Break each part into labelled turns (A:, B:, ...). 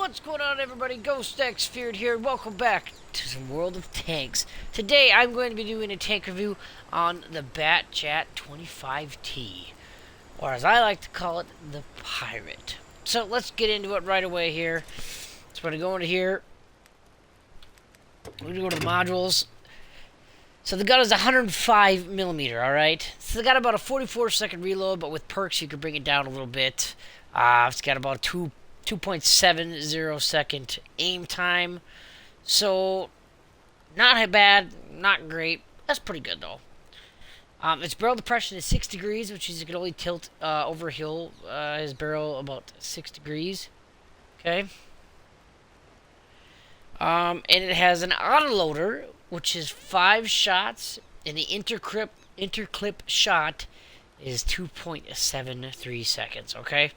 A: What's going on, everybody? Ghost X Feared here. Welcome back to some World of Tanks. Today I'm going to be doing a tank review on the Batchat 25T, or as I like to call it, the Pirate. So let's get into it right away here. So we're going to go into here. We're going to go to the modules. So the gun is 105 millimeter, alright? So they got about a 44-second reload, but with perks you can bring it down a little bit. It's got about a 2.70 second aim time. So, not bad, not great. That's pretty good, though. Its barrel depression is 6 degrees, which is you can only tilt over hill his barrel about 6 degrees. Okay. And it has an autoloader, which is 5 shots, and the interclip shot is 2.73 seconds, okay?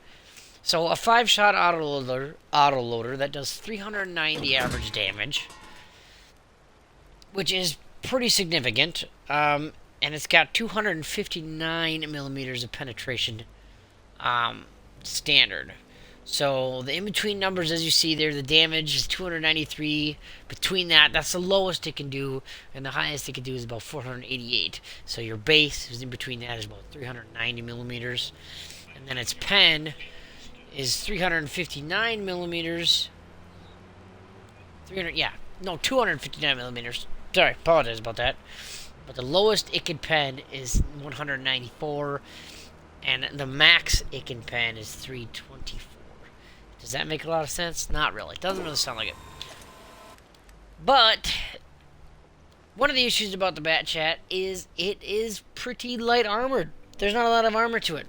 A: So a 5-shot autoloader that does 390 average damage, which is pretty significant, and it's got 259 millimeters of penetration standard. So the in-between numbers, as you see there, the damage is 293. Between that's the lowest it can do, and the highest it can do is about 488. So your base is in between that is about 390 millimeters. And then its pen is 359 millimeters. 259 millimeters. Sorry, apologize about that. But the lowest it can pen is 194, and the max it can pen is 324. Does that make a lot of sense? Not really. Doesn't really sound like it. But one of the issues about the Batchat is it is pretty light armored. There's not a lot of armor to it.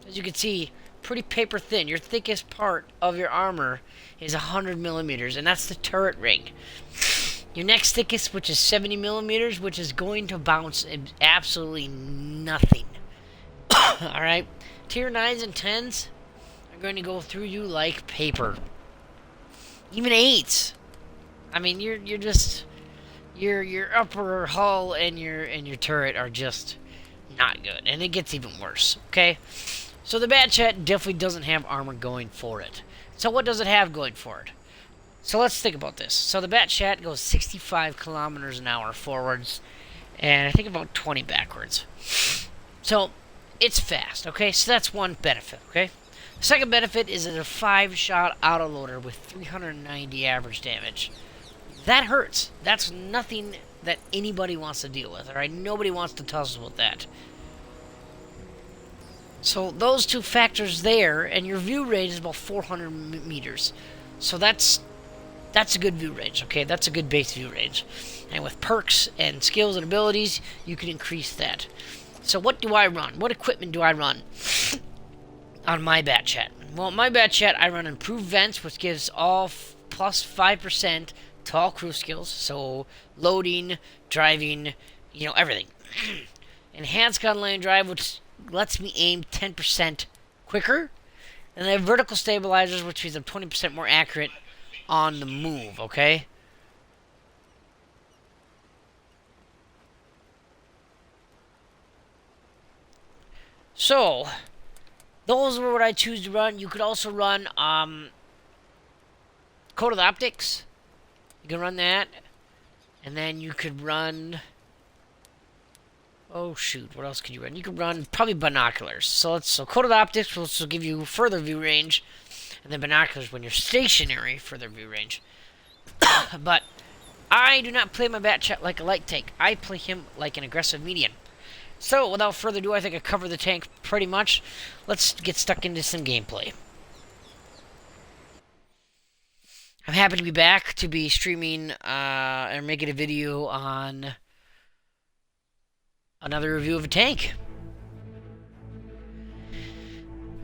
A: As you can see, pretty paper thin. Your thickest part of your armor is 100 millimeters, and that's the turret ring. Your next thickest, which is 70 millimeters, which is going to bounce absolutely nothing. Alright? Tier 9s and 10s are going to go through you like paper. Even 8s. I mean, your upper hull and your turret are just not good, and it gets even worse. Okay? So the Batchat definitely doesn't have armor going for it. So what does it have going for it? So let's think about this. So the Batchat goes 65 kilometers an hour forwards, and I think about 20 backwards. So it's fast, okay? So that's one benefit, okay? The second benefit is it's a 5-shot autoloader with 390 average damage. That hurts. That's nothing that anybody wants to deal with, alright? Nobody wants to tussle with that. So those two factors there, and your view range is about 400 meters. So that's a good view range, okay? That's a good base view range. And with perks and skills and abilities, you can increase that. So what do I run? What equipment do I run on my Batchat? Well, my Batchat, I run improved vents, which gives all plus 5% to all crew skills. So loading, driving, everything. Enhanced gun lane drive, which lets me aim 10% quicker. And they have vertical stabilizers, which means I'm 20% more accurate on the move, okay? So, those were what I choose to run. You could also run Code of the Optics. You can run that. And then you could run... Oh, shoot. What else could you run? You could run probably binoculars. So Code of the Optics will give you further view range. And then binoculars when you're stationary, further view range. But I do not play my Batchat like a light tank. I play him like an aggressive medium. So, without further ado, I think I covered the tank pretty much. Let's get stuck into some gameplay. I'm happy to be back to be streaming and making a video on another review of a tank.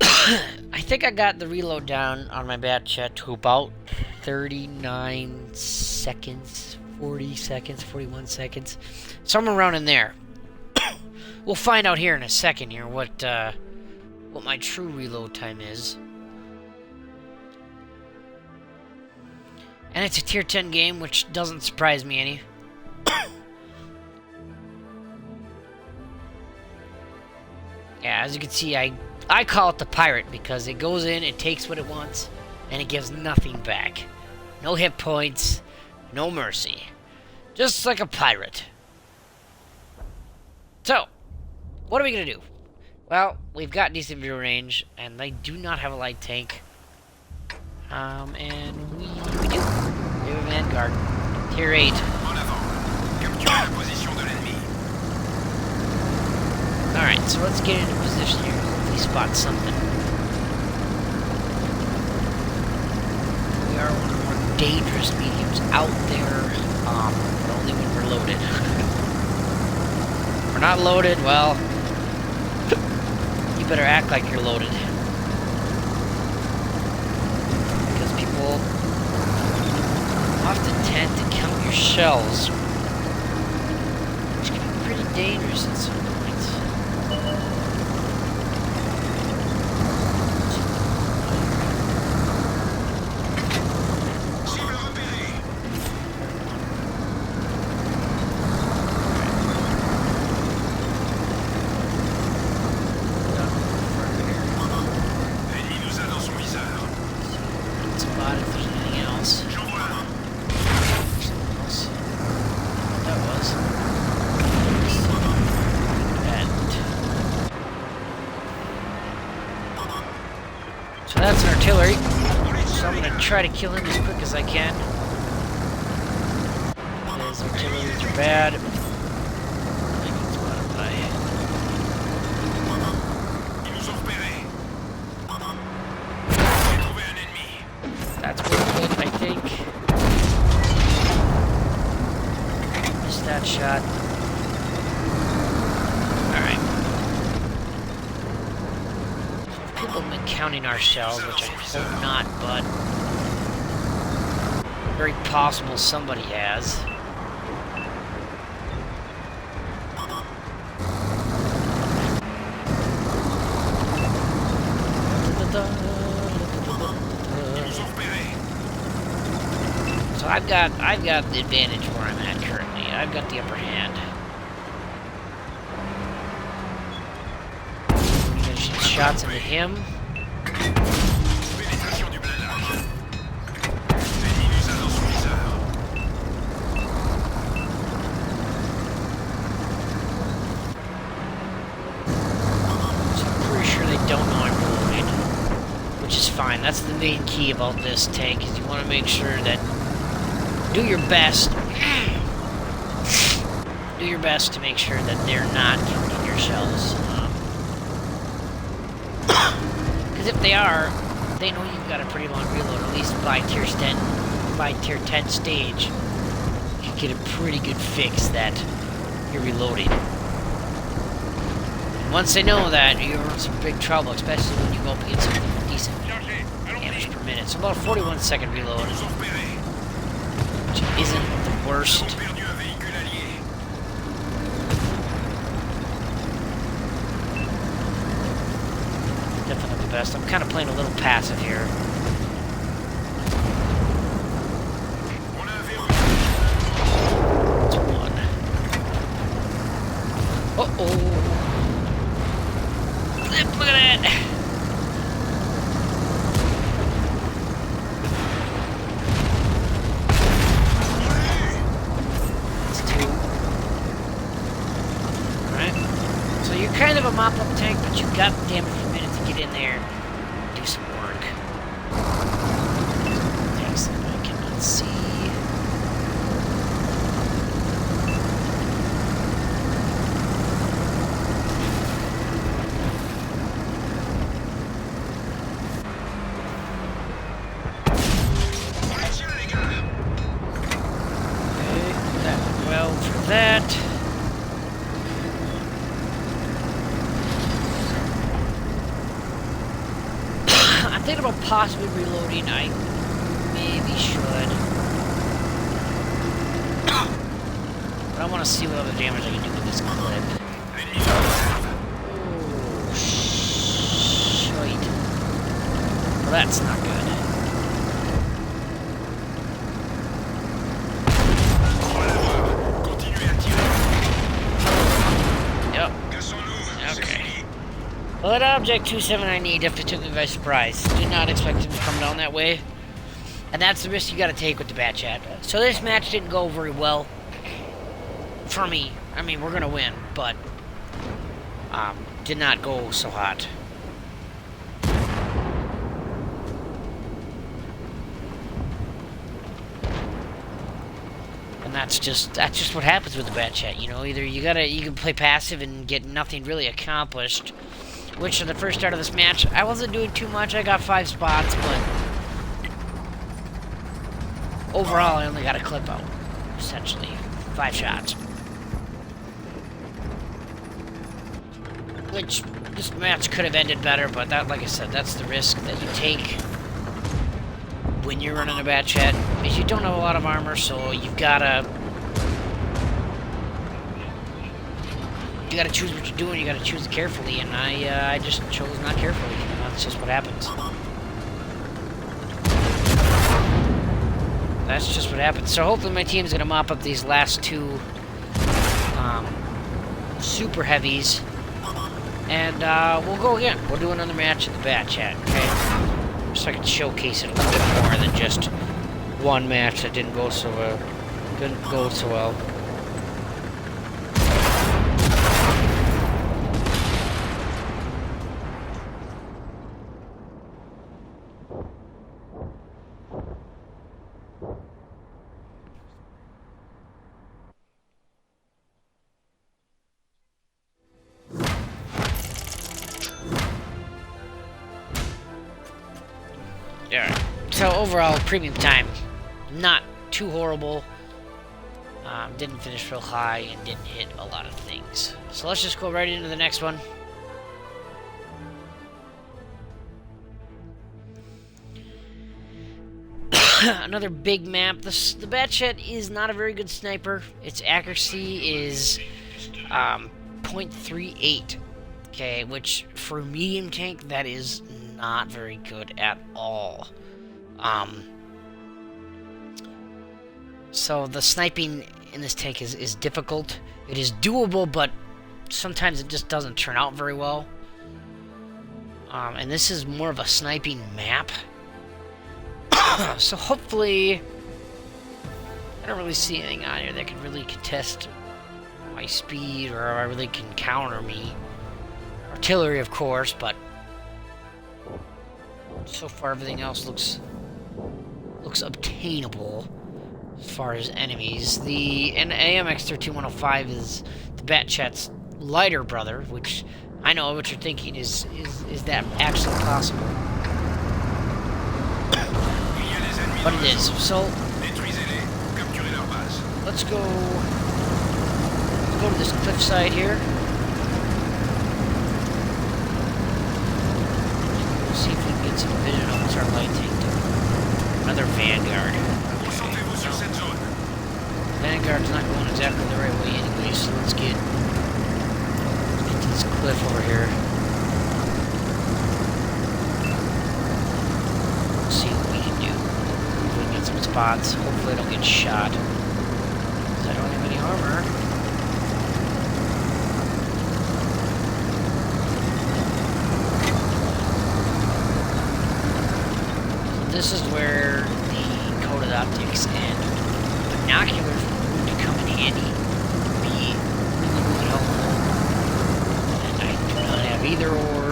A: I think I got the reload down on my Batchat to about 39 seconds, 40 seconds, 41 seconds. Somewhere around in there. We'll find out here in a second here what my true reload time is. And it's a tier 10 game, which doesn't surprise me any. Yeah, as you can see, I call it the Pirate because it goes in, it takes what it wants, and it gives nothing back. No hit points, no mercy. Just like a pirate. So, what are we going to do? Well, we've got decent view range, and they do not have a light tank. And we do. We have a Vanguard. Tier 8. Alright, so let's get into position here. Hopefully spot something. We are one of the more dangerous mediums out there, but only when we're loaded. If we're not loaded, well, you better act like you're loaded. Because people often tend to count your shells, which can be pretty dangerous at some point. So that's an artillery. So I'm gonna try to kill him as quick as I can. His artilleries are bad. That's worth it, I think. Missed that shot. Alright. People have been counting our shells, which I hope not, but very possible somebody has. So I've got the advantage where I'm at currently. I've got the upper hand. I'm gonna shoot shots into him. So I'm pretty sure they don't know I'm reloading, which is fine. That's the main key about this tank, is you want to make sure that do your best to make sure that they're not counting your shells. Because if they are, they know you've got a pretty long reload. At least by tier 10 stage, you get a pretty good fix that you're reloading. And once they know that, you're in some big trouble, especially when you go up against something with decent damage per minute. So about a 41-second reload, which isn't the worst. Definitely the best. I'm kind of playing a little passive here. That's one. Uh-oh. Flip, look at that. Kind of a mop-up tank, but you've got damn few minutes to get in there and do some work. Thanks, I cannot see. Okay, that went well for that. Thinking about possibly reloading. I maybe should, but I want to see what other damage I can do with this clip. Oh, shite. Well, that's not good. Yep. Okay. But Object 2798 definitely took me by surprise. Did not expect him to come down that way. And that's the risk you gotta take with the Bat Chat. So this match didn't go very well for me. I mean, we're gonna win, but did not go so hot. And that's just what happens with the Bat Chat, you know. Either you can play passive and get nothing really accomplished. Which in the first start of this match, I wasn't doing too much. I got 5 spots, but overall I only got a clip out, essentially. 5 shots. Which this match could have ended better, but that, like I said, that's the risk that you take when you're running a Bat Chat. Is you don't have a lot of armor, so you've gotta choose what you're doing. You gotta choose it carefully, and I just chose not carefully. And that's just what happens. That's just what happens. So hopefully my team's gonna mop up these last 2 super heavies, and we'll go again. We'll do another match in the Bat Chat, okay? So I can showcase it a little bit more than just one match that didn't go so well. Alright, so overall, premium time, not too horrible. Didn't finish real high and didn't hit a lot of things. So let's just go right into the next one. Another big map. The Bat Chat is not a very good sniper. Its accuracy is 0.38. Okay, which for a medium tank, that is not very good at all. So the sniping in this tank is difficult. It is doable, but sometimes it just doesn't turn out very well. And this is more of a sniping map. So hopefully, I don't really see anything on here that can really contest my speed, or I really can counter me. Artillery, of course, but so far everything else looks obtainable as far as enemies. The AMX-13105 is the Bat Chat's lighter brother, which I know what you're thinking is that actually possible? But it is. So let's go to this cliffside here. We'll see if we can get some vision on this our light tank. Another Vanguard. Vanguard's not going exactly the right way anyway, so let's get to this cliff over here. Let's see what we can do. If we can get some spots. Hopefully I don't get shot, because I don't have any armor. This is where the coated optics and binoculars would come in handy. Be really, really helpful. And I do not have either or.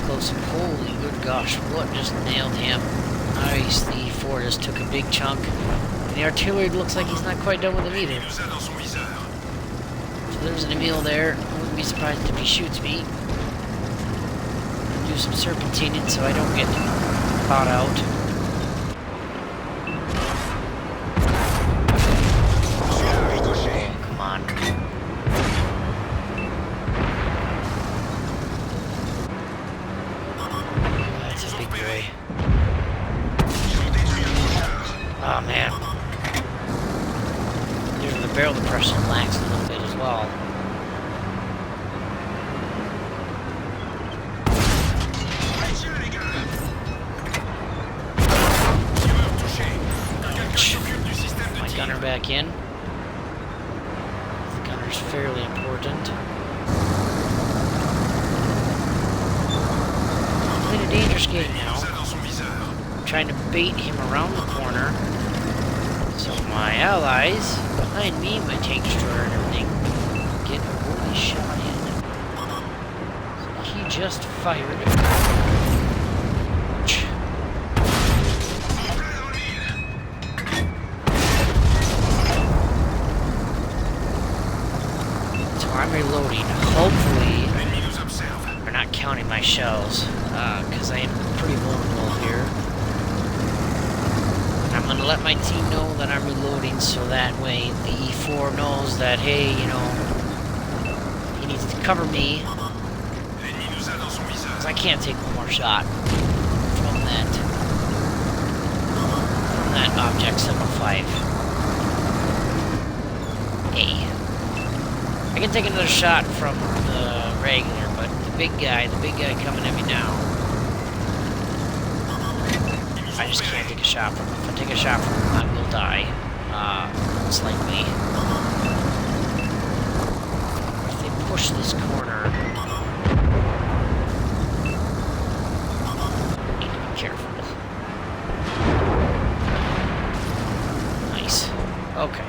A: Close and holy good gosh, what just nailed him? Nice, the E4 just took a big chunk. And the artillery looks like he's not quite done with him either. So So there's an Emil there. I wouldn't be surprised if he shoots me. Do some serpentining so I don't get caught out. Come on. That's a big gray. Oh man. There's the barrel depression lags a little bit as well. My gunner back in. The gunner's fairly important. Playing a dangerous game now. I'm trying to bait him around the corner. So my allies behind me, my tank destroyer and everything, get a early shot in. So he just fired. So I'm reloading. Hopefully, they're not counting my shells, because I am pretty vulnerable here. I'm going to let my team know that I'm reloading so that way the E4 knows that, hey, you know, he needs to cover me. Because I can't take one more shot from that Object 75. A. I can take another shot from the regular, but the big guy coming at me now, I just can't take a shot from him. If I take a shot from him, I will die. Most likely. If they push this corner, need to be careful. Nice. Okay.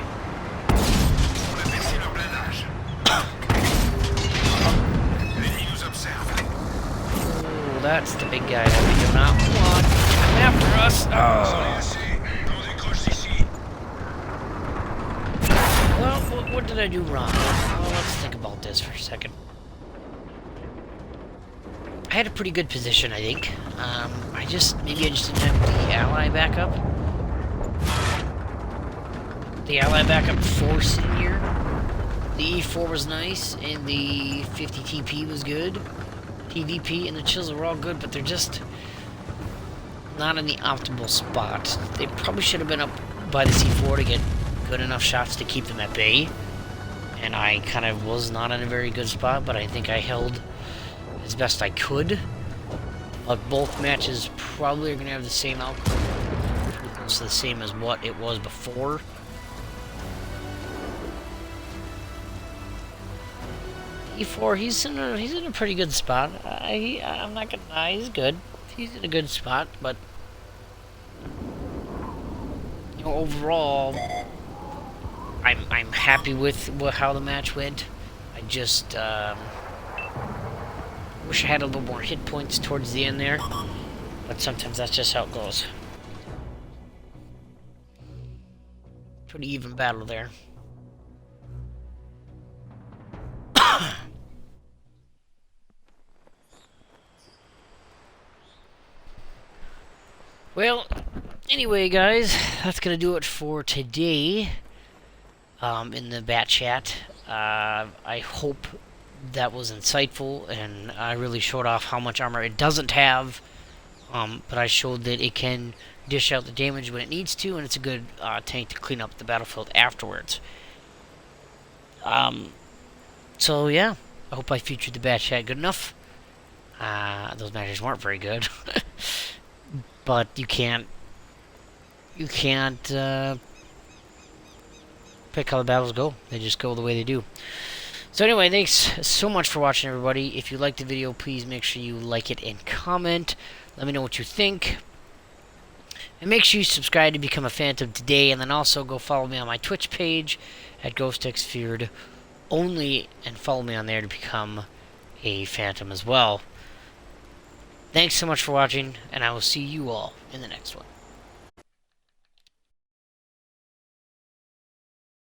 A: Oh, that's the big guy that we do not want. After us. Oh. Well, what did I do wrong? Well, let's think about this for a second. I had a pretty good position, I think. Maybe I just didn't have the ally backup. The ally backup force in here. The E4 was nice, and the 50 TP was good. TVP and the chills were all good, but they're just not in the optimal spot. They probably should have been up by the C4 to get good enough shots to keep them at bay. And I kind of was not in a very good spot, but I think I held as best I could. But both matches probably are going to have the same outcome. Pretty close to the same as what it was before. E4, he's in a pretty good spot. I'm not gonna lie, he's good. He's in a good spot, but you know, overall, I'm happy with how the match went. I just wish I had a little more hit points towards the end there, but sometimes that's just how it goes. Pretty even battle there. Well, anyway, guys, that's going to do it for today in the Bat Chat. I hope that was insightful, and I really showed off how much armor it doesn't have, but I showed that it can dish out the damage when it needs to, and it's a good tank to clean up the battlefield afterwards. So, yeah, I hope I featured the Bat Chat good enough. Those matches weren't very good. But you can't pick how the battles go. They just go the way they do. So anyway, thanks so much for watching, everybody. If you liked the video, please make sure you like it and comment. Let me know what you think. And make sure you subscribe to become a Phantom today. And then also go follow me on my Twitch page at GhostXFeared only. And follow me on there to become a Phantom as well. Thanks so much for watching, and I will see you all in the next one.